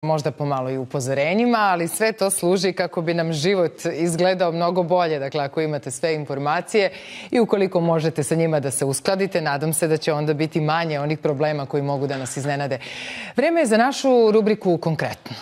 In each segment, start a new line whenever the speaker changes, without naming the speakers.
možda pomalo i upozorenjima, ali sve to služi kako bi nam život izgledao mnogo bolje. Dakle, ako imate sve informacije i ukoliko možete sa njima da se uskladite, nadam se da će onda biti manje onih problema koji mogu da nas iznenade. Vreme je za našu rubriku Konkretno.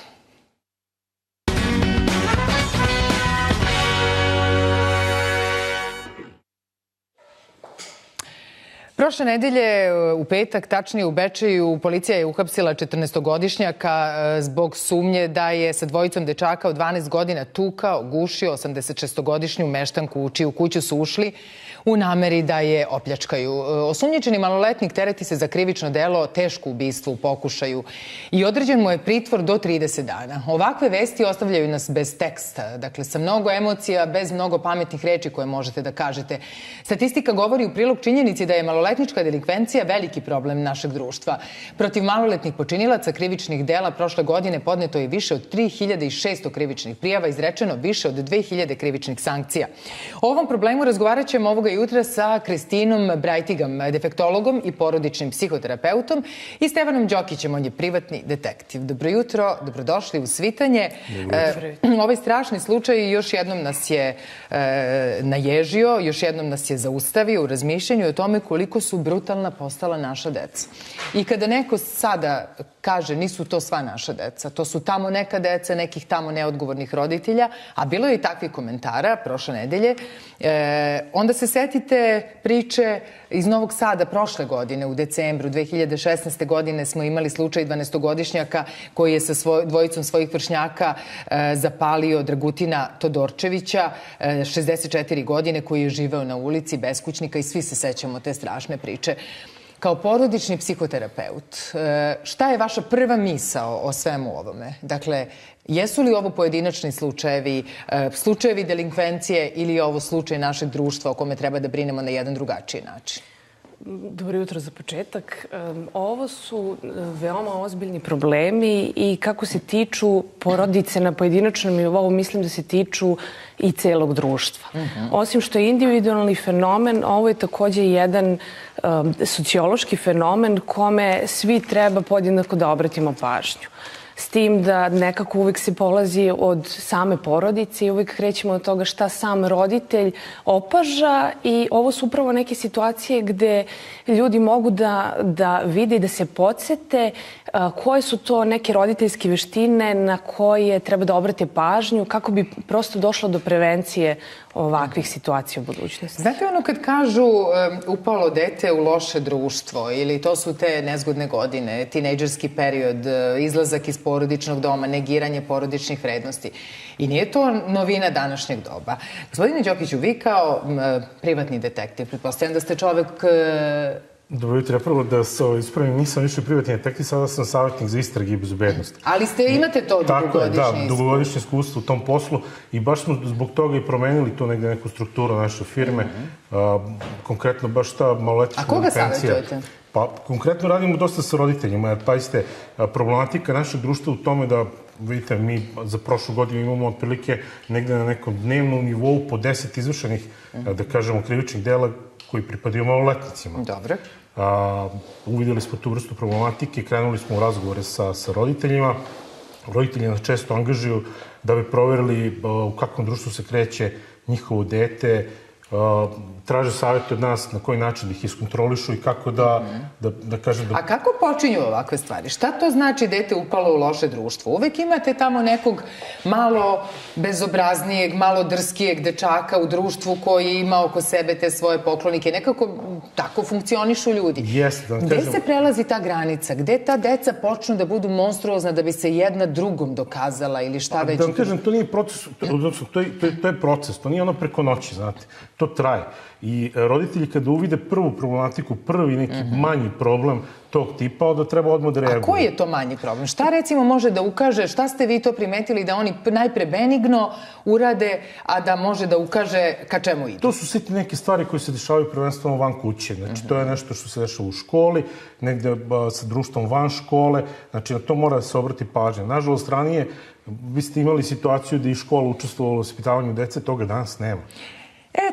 Prošle nedelje, u petak, tačnije u Bečeju, policija je uhapsila 14-godišnjaka zbog sumnje da je sa dvojicom dečaka od 12 godina tukao, gušio 86-godišnju meštanku u čiju kuću su ušli u nameri da je opljačkaju. Osumnjičeni maloletnik tereti se za krivično delo teško ubistvo u pokušaju i određen mu je pritvor do 30 dana. Ovakve vesti ostavljaju nas bez teksta, dakle sa mnogo emocija, bez mnogo pametnih reči koje možete da kažete. Statistika govori u prilog činjenici da je maloletnička delikvencija veliki problem našeg društva. Protiv maloletnih počinilaca krivičnih dela prošle godine podneto je više od 3600 krivičnih prijava, izrečeno više od 2000 krivičnih sankcija. O ovom problemu razgovarat ćemo ovoga jutra sa Kristinom Brajtigam, defektologom i porodičnim psihoterapeutom, i Stevanom Đokićem, on je privatni detektiv. Dobro jutro, dobrodošli u Svitanje. Ovaj strašni slučaj još jednom nas je naježio, još jednom nas je zaustavio u razmišljanju o tome koliko su brutalna postala naša deca. I kada neko sada kaže nisu to sva naša deca, to su tamo neka deca nekih tamo neodgovornih roditelja, a bilo je i takvih komentara prošle nedelje, onda se setite priče iz Novog Sada prošle godine, u decembru 2016. godine smo imali slučaj 12-godišnjaka koji je sa dvojicom svojih vršnjaka zapalio Dragutina Todorčevića, 64 godine, koji je živeo na ulici, beskućnika, i svi se sećamo te strašne priče. Kao porodični psihoterapeut, šta je vaša prva misao o svemu ovome? Dakle, jesu li ovo pojedinačni slučajevi, slučajevi delinkvencije, ili je ovo slučaj našeg društva o kome treba da brinemo na jedan drugačiji način?
Dobro jutro za početak. Ovo su veoma ozbiljni problemi i kako se tiču porodice na pojedinačnom nivou, mislim da se tiču i celog društva. Osim što je individualni fenomen, ovo je takođe jedan sociološki fenomen kome svi treba podjednako da obratimo pažnju. S tim da nekako uvek se polazi od same porodice i uvek krećemo od toga šta sam roditelj opaža, i ovo su upravo neke situacije gde ljudi mogu da vide i da se podsete koje su to neke roditeljske veštine na koje treba da obrate pažnju kako bi prosto došlo do prevencije ovakvih situacija u budućnosti.
Znate ono kad kažu upalo dete u loše društvo, ili to su te nezgodne godine, tinejdžerski period, izlazak iz porodičnog doma, negiranje porodičnih vrednosti. I nije to novina današnjeg doba. Gospodine Đokiću, vi kao privatni detektiv, pretpostavljam da ste čovek...
Dobro jutro, ja prvo da se ispravim, nisam više privatni detektiv, sada sam savjetnik za istrage i bezbednost.
Ali imate to dugogodišnje iskustvo?
Tako je, da, dugogodišnje iskustvo u tom poslu, i baš smo zbog toga i promenili tu negde neku strukturu naše firme. Konkretno baš ta maloletnička delikvencija.
A koga savjetujete?
Pa, konkretno radimo dosta sa roditeljima, jer pazite, problematika našeg društva u tome da, vidite, mi za prošlu godinu imamo otprilike negde na nekom dnevnom nivou po 10 izvršenih, da kažemo, krivičnih dela koji pripadaju maloletnicima.
Dobro.
Uvidjeli smo tu vrstu problematike, krenuli smo u razgovore sa roditeljima. Roditelji nas često angažuju da bi proverili u kakvom društvu se kreće njihovo dete, traže savjete od nas na koji način da ih iskontrolišu i kako da kažem...
A kako počinju ovakve stvari? Šta to znači dete upalo u loše društvo? Uvek imate tamo nekog malo bezobraznijeg, malo drskijeg dečaka u društvu koji ima oko sebe te svoje poklonike. Nekako tako funkcionišu ljudi.
Jeste, da kažem...
Gde se prelazi ta granica? Gde ta deca počnu da budu monstruozna da bi se jedna drugom dokazala ili šta već?
Da vam kažem, to nije proces, to je proces, to nije ono preko noći, znate. To traje. I roditelji kada uvide prvu problematiku, prvi neki manji problem tog tipa, onda treba odmah da reaguju.
A koji je to manji problem? Šta recimo može da ukaže, šta ste vi to primetili da oni najpre benigno urade, a da može da ukaže ka čemu idu?
To su sitne neke stvari koje se dešavaju prvenstveno van kuće. Znači, to je nešto što se dešava u školi, negde sa društvom van škole. Znači, na to mora da se obrati pažnja. Nažalost, ranije vi ste imali situaciju da i škola učestvovala u vaspitavanju dece, toga danas nema.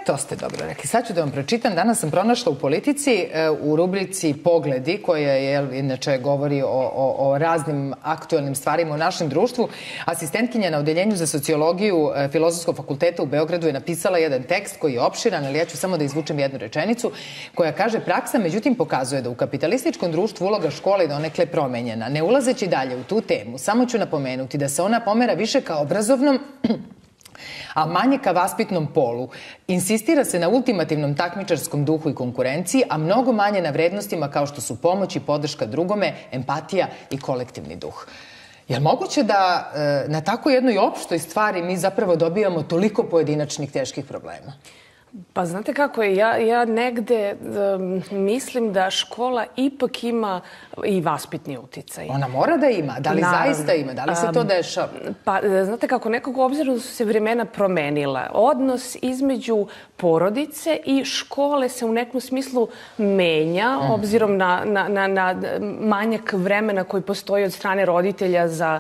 To ste dobro rekli. Sad ću da vam pročitam. Danas sam pronašla u Politici u rubrici Pogledi, koja je, inače, govori o raznim aktuelnim stvarima u našem društvu. Asistentkinja na Odeljenju za sociologiju Filozofskog fakulteta u Beogradu je napisala jedan tekst koji je opširan, ali ja ću samo da izvučem jednu rečenicu koja kaže: praksa, međutim, pokazuje da u kapitalističkom društvu uloga škole je donekle promenjena. Ne ulazeći dalje u tu temu, samo ću napomenuti da se ona pomera više ka obrazovnom, a manje ka vaspitnom polu. Insistira se na ultimativnom takmičarskom duhu i konkurenciji, a mnogo manje na vrednostima kao što su pomoć i podrška drugome, empatija i kolektivni duh. Je li moguće da na tako jednoj opštoj stvari mi zapravo dobijamo toliko pojedinačnih teških problema?
Pa znate kako je, ja negde mislim da škola ipak ima i vaspitni uticaj.
Ona mora da ima. Da li zaista ima? Da li se to dešava?
Pa znate kako, nekog obzirom su se vremena promenila. Odnos između porodice i škole se u nekom smislu menja, obzirom na manjak vremena koji postoji od strane roditelja za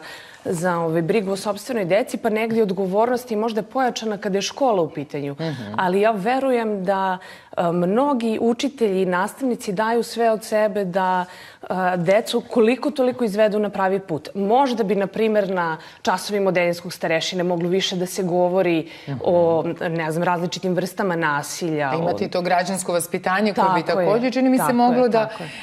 brigu o sopstvenoj deci, pa negdje odgovornost je možda pojačana kada je škola u pitanju. Ali ja verujem da mnogi učitelji i nastavnici daju sve od sebe da decu koliko toliko izvedu na pravi put. Možda bi, na primjer, na časovima odeljenskog starešine moglo više da se govori o, ne znam, različitim vrstama nasilja.
Imati to građansko vaspitanje koje bi također, čini mi se, moglo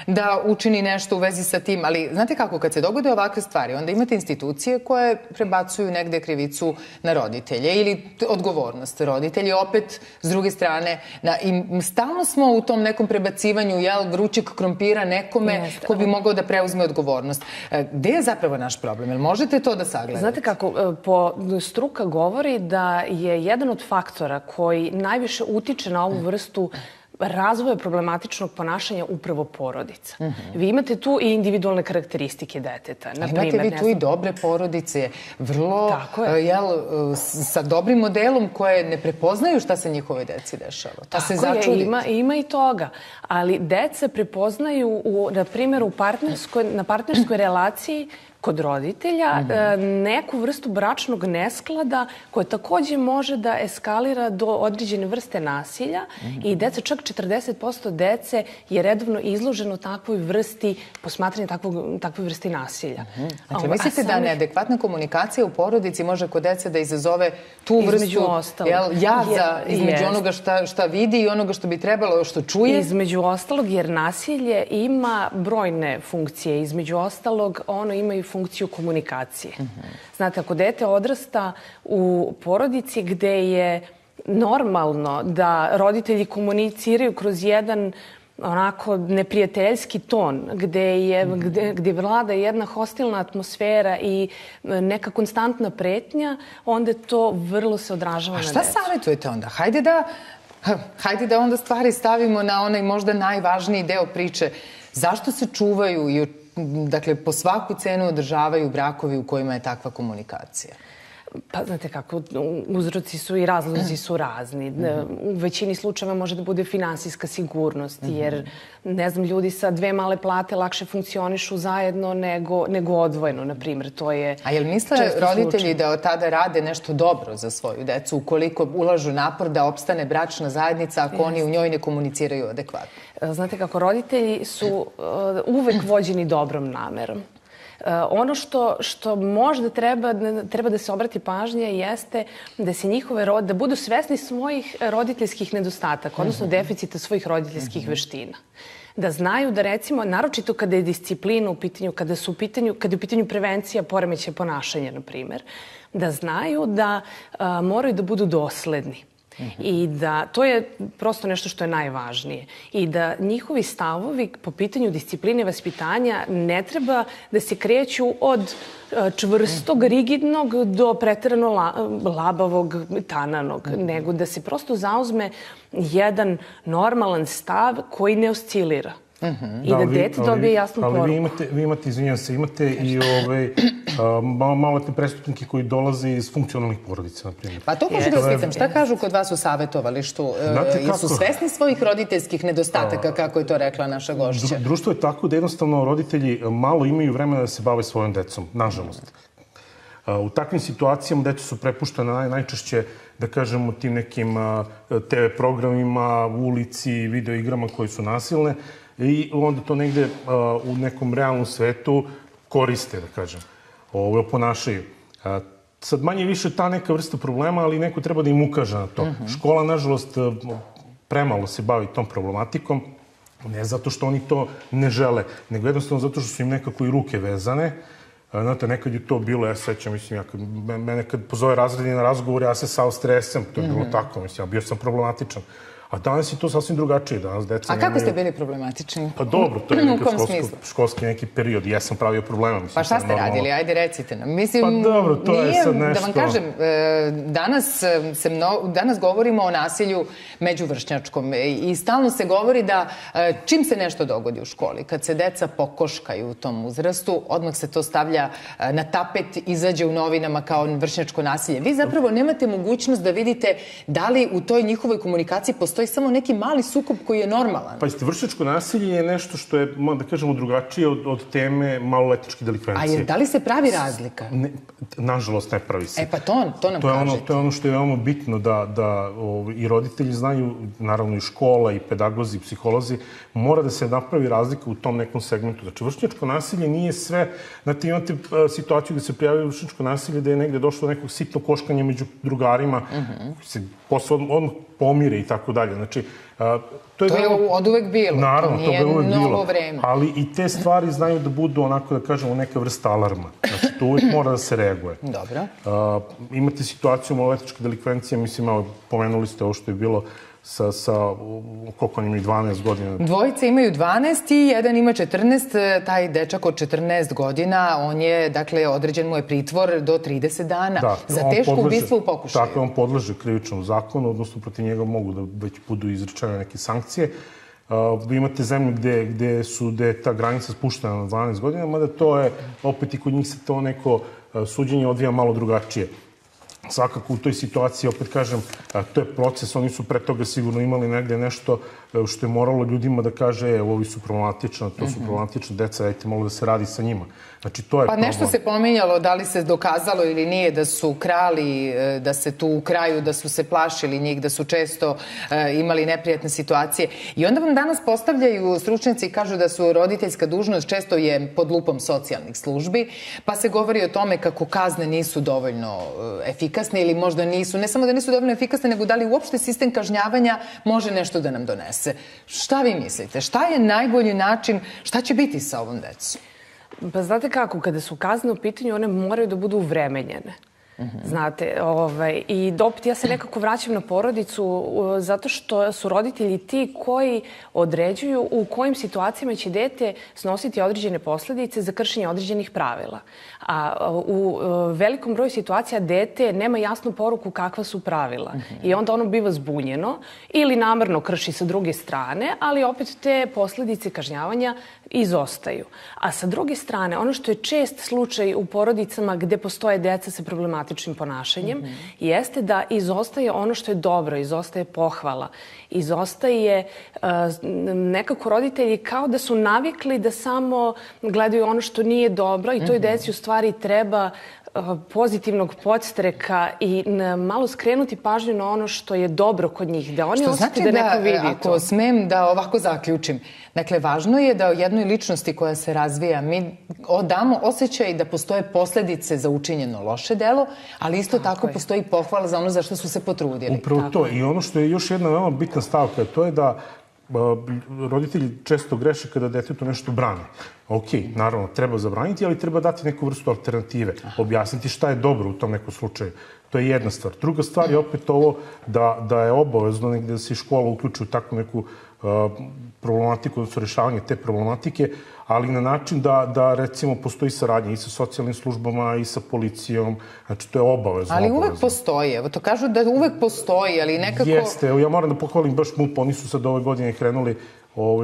da učini nešto u vezi sa tim. Ali znate kako, kad se dogode ovakve stvari, onda imate institucije koje prebacuju negde krivicu na roditelje ili odgovornost. Roditelji opet, s druge strane, stalno smo u tom nekom prebacivanju vrućeg krompira nekome ko bi mogao da preuzme odgovornost. Gde je zapravo naš problem? Jel možete to da sagledate?
Znate kako, struka govori da je jedan od faktora koji najviše utiče na ovu vrstu razvoja problematičnog ponašanja upravo porodica. Vi imate tu i individualne karakteristike deteta.
Imate vi tu i dobre porodice, vrlo, sa dobrim modelom koje ne prepoznaju šta se njihove deci dešava. Pa se začudite.
Ima i toga. Ali deca prepoznaju, na primjer, na partnerskoj relaciji kod roditelja neku vrstu bračnog nesklada koja također može da eskalira do određene vrste nasilja i deca, čak 40% dece je redovno izloženo takvoj vrsti, posmatranje takvoj vrsti nasilja.
Dakle, mislite da neadekvatna komunikacija u porodici može kod dece da izazove tu vrstu jaza između onoga šta vidi i onoga što bi trebalo, što čuje?
Između ostalog, jer nasilje ima brojne funkcije. Između ostalog, ono ima i funkciju komunikacije. Znate, ako dete odrasta u porodici gde je normalno da roditelji komuniciraju kroz jedan onako neprijateljski ton, gde vlada jedna hostilna atmosfera i neka konstantna pretnja, onda to vrlo se odražava na decu.
A šta savjetujete onda? Hajde da onda stvari stavimo na onaj možda najvažniji deo priče. Zašto se čuvaju i dakle, po svaku cenu održavaju brakovi u kojima je takva komunikacija?
Pa, znate kako, uzroci su i razlozi su razni. U većini slučajeva može da bude finansijska sigurnost, jer, ne znam, ljudi sa 2 male plate lakše funkcionišu zajedno nego odvojeno, na primjer. To je često slučaj. A jel misle
roditelji da od tada rade nešto dobro za svoju decu, ukoliko ulažu napor da opstane bračna zajednica ako oni u njoj ne komuniciraju adekvatno?
Znate kako, roditelji su uvek vođeni dobrom namerom. Ono što možda treba da se obrati pažnja jeste da se da budu svesni svojih roditeljskih nedostataka, odnosno deficita svojih roditeljskih veština. Da znaju da, recimo, naročito kada je disciplina u pitanju, kada je u pitanju prevencija poremećaja ponašanja, na primjer, da znaju da moraju da budu dosledni. I da to je prosto nešto što je najvažnije. I da njihovi stavovi po pitanju discipline i vaspitanja ne treba da se kreću od čvrstog, rigidnog do preterano labavog, tananog, nego da se prosto zauzme jedan normalan stav koji ne oscilira. I da dete dobije jasnu poruku.
Ali vi imate, izvinjam se, imate i maloletne prestupnike koji dolaze iz funkcionalnih porodica, na primjer.
Pa to možu da vas pitam, šta kažu kod vas u savjetovalištu? Jesu svesni svojih roditeljskih nedostataka, kako je to rekla naša gošća?
Društvo je tako da jednostavno roditelji malo imaju vremena da se bave svojom decom, nažalost. U takvim situacijama deca su prepuštena najčešće, da kažemo, tim nekim TV programima, ulici, videoigrama koje su nasilne i onda to negde u nekom realnom svetu koriste, da kažem, oponašaju. Sad manje više ta neka vrsta problema, ali neko treba da im ukaže na to. Škola, nažalost, premalo se bavi tom problematikom, ne zato što oni to ne žele, nego jednostavno zato što su im nekako i ruke vezane. Znate, nekad je to bilo, ja sećam, mislim, mene kad pozove razredni na razgovor, ja se sao stresem, to je bilo tako, mislim, ja bio sam problematičan. A danas je to sasvim drugačije. Danas deca
nemaju... A kako ste bili problematični?
Pa dobro, to je školski neki period. Ja sam pravio problema. Mislim,
pa šta ste radili? Ajde, recite nam. Mislim,
pa dobro, to je sad nešto...
Da vam kažem, danas govorimo o nasilju međuvršnjačkom i stalno se govori da čim se nešto dogodi u školi, kad se deca pokoškaju u tom uzrastu, odmah se to stavlja na tapet, izađe u novinama kao vršnjačko nasilje. Vi zapravo nemate mogućnost da vidite da li u toj njihovoj komunikaciji postoji samo neki mali sukob koji je normalan.
Pa isto, vršnjačko nasilje je nešto što je, da kažemo, drugačije od teme maloletničke delikvencije.
A da li se pravi razlika?
Nažalost, ne pravi se.
Pa to nam kažete.
To je ono što je veoma bitno da i roditelji znaju, naravno i škola, i pedagozi, i psiholozi, mora da se napravi razlika u tom nekom segmentu. Znači, vršnjačko nasilje nije sve... Znate, imate situaciju gde se prijavio vršnjačko nasilje, da je negde došlo do nekog sitnog koškanja među drugarima, se posle odmah pomire i tako dalje. Znači,
to je od uvek bilo.
Naravno, to je uvek bilo.
Novo vreme.
Ali i te stvari znaju da budu onako, da kažemo, neka vrsta alarma. Znači, to uvek mora da se reaguje.
Dobro.
Imate situaciju maloletničke delikvencije, mislim, pomenuli ste ovo što je bilo sa koliko oni imaju 12 godina.
Dvojice imaju 12 i jedan ima 14. Taj dečak od 14 godina, on je, dakle, određen mu je pritvor do 30 dana za teško ubistvo u pokušaju.
Tako, on podleže krivičnom zakonu, odnosno protiv njega mogu da već budu izrečene neke sankcije. Vi imate zemlje gde je ta granica spuštena na 12 godina, mada to je, opet i kod njih se to neko suđenje odvija malo drugačije. Svakako u toj situaciji, opet kažem, to je proces, oni su pre toga sigurno imali negde nešto što je moralo ljudima da kaže, ovi su problematični, to su problematična deca, dajte malo da se radi sa njima. Znači, to je problem.
Pa nešto se pominjalo, da li se dokazalo ili nije da su krali, da se tu u kraju, da su se plašili njih, da su često imali neprijatne situacije. I onda vam danas postavljaju stručnjaci i kažu da su roditeljska dužnost često je pod lupom socijalnih službi, pa se govori o tome kako kazne nisu dovoljno efikasne ili možda nisu, ne samo da nisu dovoljno efikasne, nego da li uopšte sistem kažnjavanja može nešto da nam donese. Šta vi mislite? Šta je najbolji način? Šta će biti sa ovom decom?
Pa znate kako, kada su kazne u pitanju, one moraju da budu uvremenjene. Znate, i opet ja se nekako vraćam na porodicu zato što su roditelji ti koji određuju u kojim situacijama će dete snositi određene posledice za kršenje određenih pravila. A u velikom broju situacija dete nema jasnu poruku kakva su pravila. I onda ono biva zbunjeno ili namerno krši sa druge strane, ali opet te posledice kažnjavanja izostaju. A sa druge strane, ono što je čest slučaj u porodicama gde postoje deca sa problematičnim ponašanjem, jeste da izostaje ono što je dobro, izostaje pohvala, izostaje nekako roditelji kao da su navikli da samo gledaju ono što nije dobro i toj deci u stvari treba pozitivnog podstreka i malo skrenuti pažnju na ono što je dobro kod njih, da oni osjeti da neko vidi to.
Ako smem da ovako zaključim, dakle, važno je da o jednoj ličnosti koja se razvija mi damo osjećaj da postoje posledice za učinjeno loše delo, ali isto tako postoji pohvala za ono za što su se potrudili.
Upravo to. I ono što je još jedna veoma bitna stavka, to je da roditelji često greše kada detetu nešto brane. Ok, naravno, treba zabraniti, ali treba dati neku vrstu alternative. Objasniti šta je dobro u tom nekom slučaju. To je jedna stvar. Druga stvar je opet ovo da je obavezno negde da se škola uključi u takvu neku problematiku, odnosno rešavanje te problematike, ali na način da recimo postoji saradnja i sa socijalnim službama i sa policijom. Znači, to je obavezno.
Ali uvek postoji. Evo, to kažu da uvek postoji, ali nekako...
Jeste. Evo, ja moram da pohvalim baš MUP. Oni su sad ove godine krenuli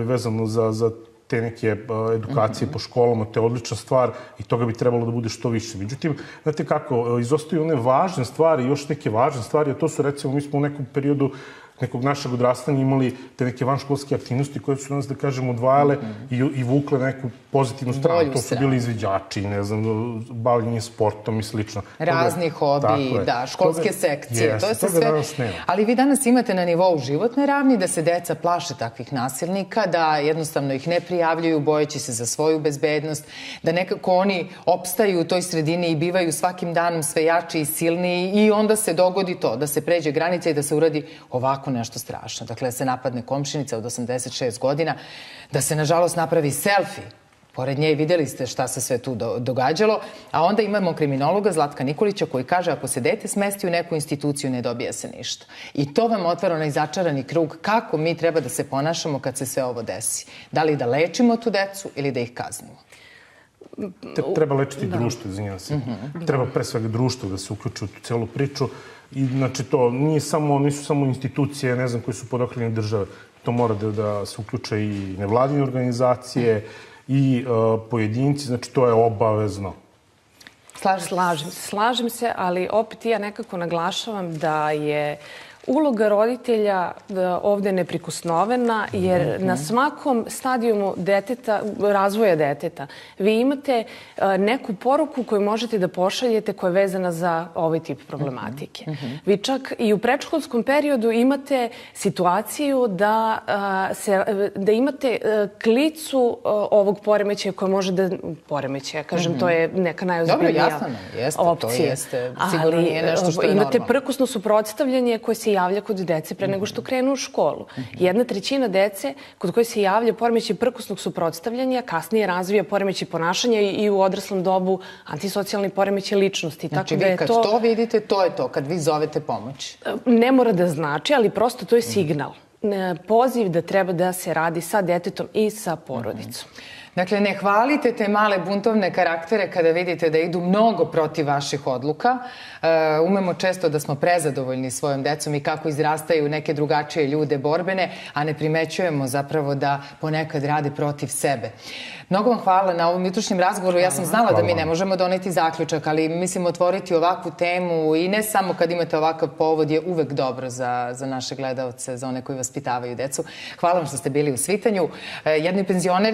vezano za te neke edukacije po školama, to je odlična stvar i toga bi trebalo da bude što više. Međutim, znate kako, izostaju one važne stvari, još neke važne stvari, a to su recimo, mi smo u nekom periodu nekog našeg odrastanja imali te neke vanškolske aktivnosti koje su nas, da kažem, odvajale i vukle neku pozitivnu stranu. To su bili izviđači, ne znam, bavljenje sportom i slično.
Razni hobi, da, školske sekcije. To je
sve sve.
Ali vi danas imate na nivou životne ravni da se deca plaše takvih nasilnika, da jednostavno ih ne prijavljuju bojeći se za svoju bezbednost, da nekako oni opstaju u toj sredini i bivaju svakim danom sve jači i silniji i onda se dogodi to, da se pređe granica i da se uradi ovako nešto strašno. Dakle, da se napadne komšinica od 86 godina, da se, nažalost, napravi selfi pored nje i videli ste šta se sve tu događalo, a onda imamo kriminologa Zlatka Nikolića koji kaže ako se dete smesti u neku instituciju ne dobija se ništa. I to vam otvara onaj začarani krug kako mi treba da se ponašamo kad se sve ovo desi. Da li da lečimo tu decu ili da ih kaznimo?
Treba lečiti društvo, izvinjam se. Treba pre svega društvo da se uključi u tu celu priču. I znači to nisu samo institucije, ne znam, koje su pod okriljem države. To mora da se uključe i nevladine organizacije i pojedinci, znači to je obavezno.
Slažem se, ali opet ja nekako naglašavam da je uloga roditelja ovde neprikosnovena, jer na svakom stadijumu razvoja deteta vi imate neku poruku koju možete da pošaljete koja je vezana za ovaj tip problematike. Vi čak i u predškolskom periodu imate situaciju da imate klicu ovog poremećaja koja može da... Poremećaja, kažem, to je neka najozbiljnija opcija.
To jeste, sigurno nije nešto što je normalno.
Imate prkosno suprotstavljanje koje se javlja kod dece pre nego što krenu u školu. 1/3 dece kod koje se javlja poremećaj prkosnog suprotstavljanja kasnije razvija poremećaj ponašanja i u odraslom dobu antisocijalni poremećaj ličnosti.
Znači vi kad to vidite, to je to, kad vi zovete pomoć.
Ne mora da znači, ali prosto to je signal. Poziv da treba da se radi sa detetom i sa porodicom.
Dakle, ne hvalite te male buntovne karaktere kada vidite da idu mnogo protiv vaših odluka. Umemo često da smo prezadovoljni svojom decom i kako izrastaju neke drugačije ljude borbene, a ne primećujemo zapravo da ponekad rade protiv sebe. Mnogo vam hvala na ovom jutrošnjem razgovoru. Ja sam znala da mi ne možemo doneti zaključak, ali mislim otvoriti ovakvu temu i ne samo kad imate ovakav povod je uvek dobro za naše gledaoce, za one koji vaspitavaju decu. Hvala vam što ste bili u Svitanju. Jedni penzioner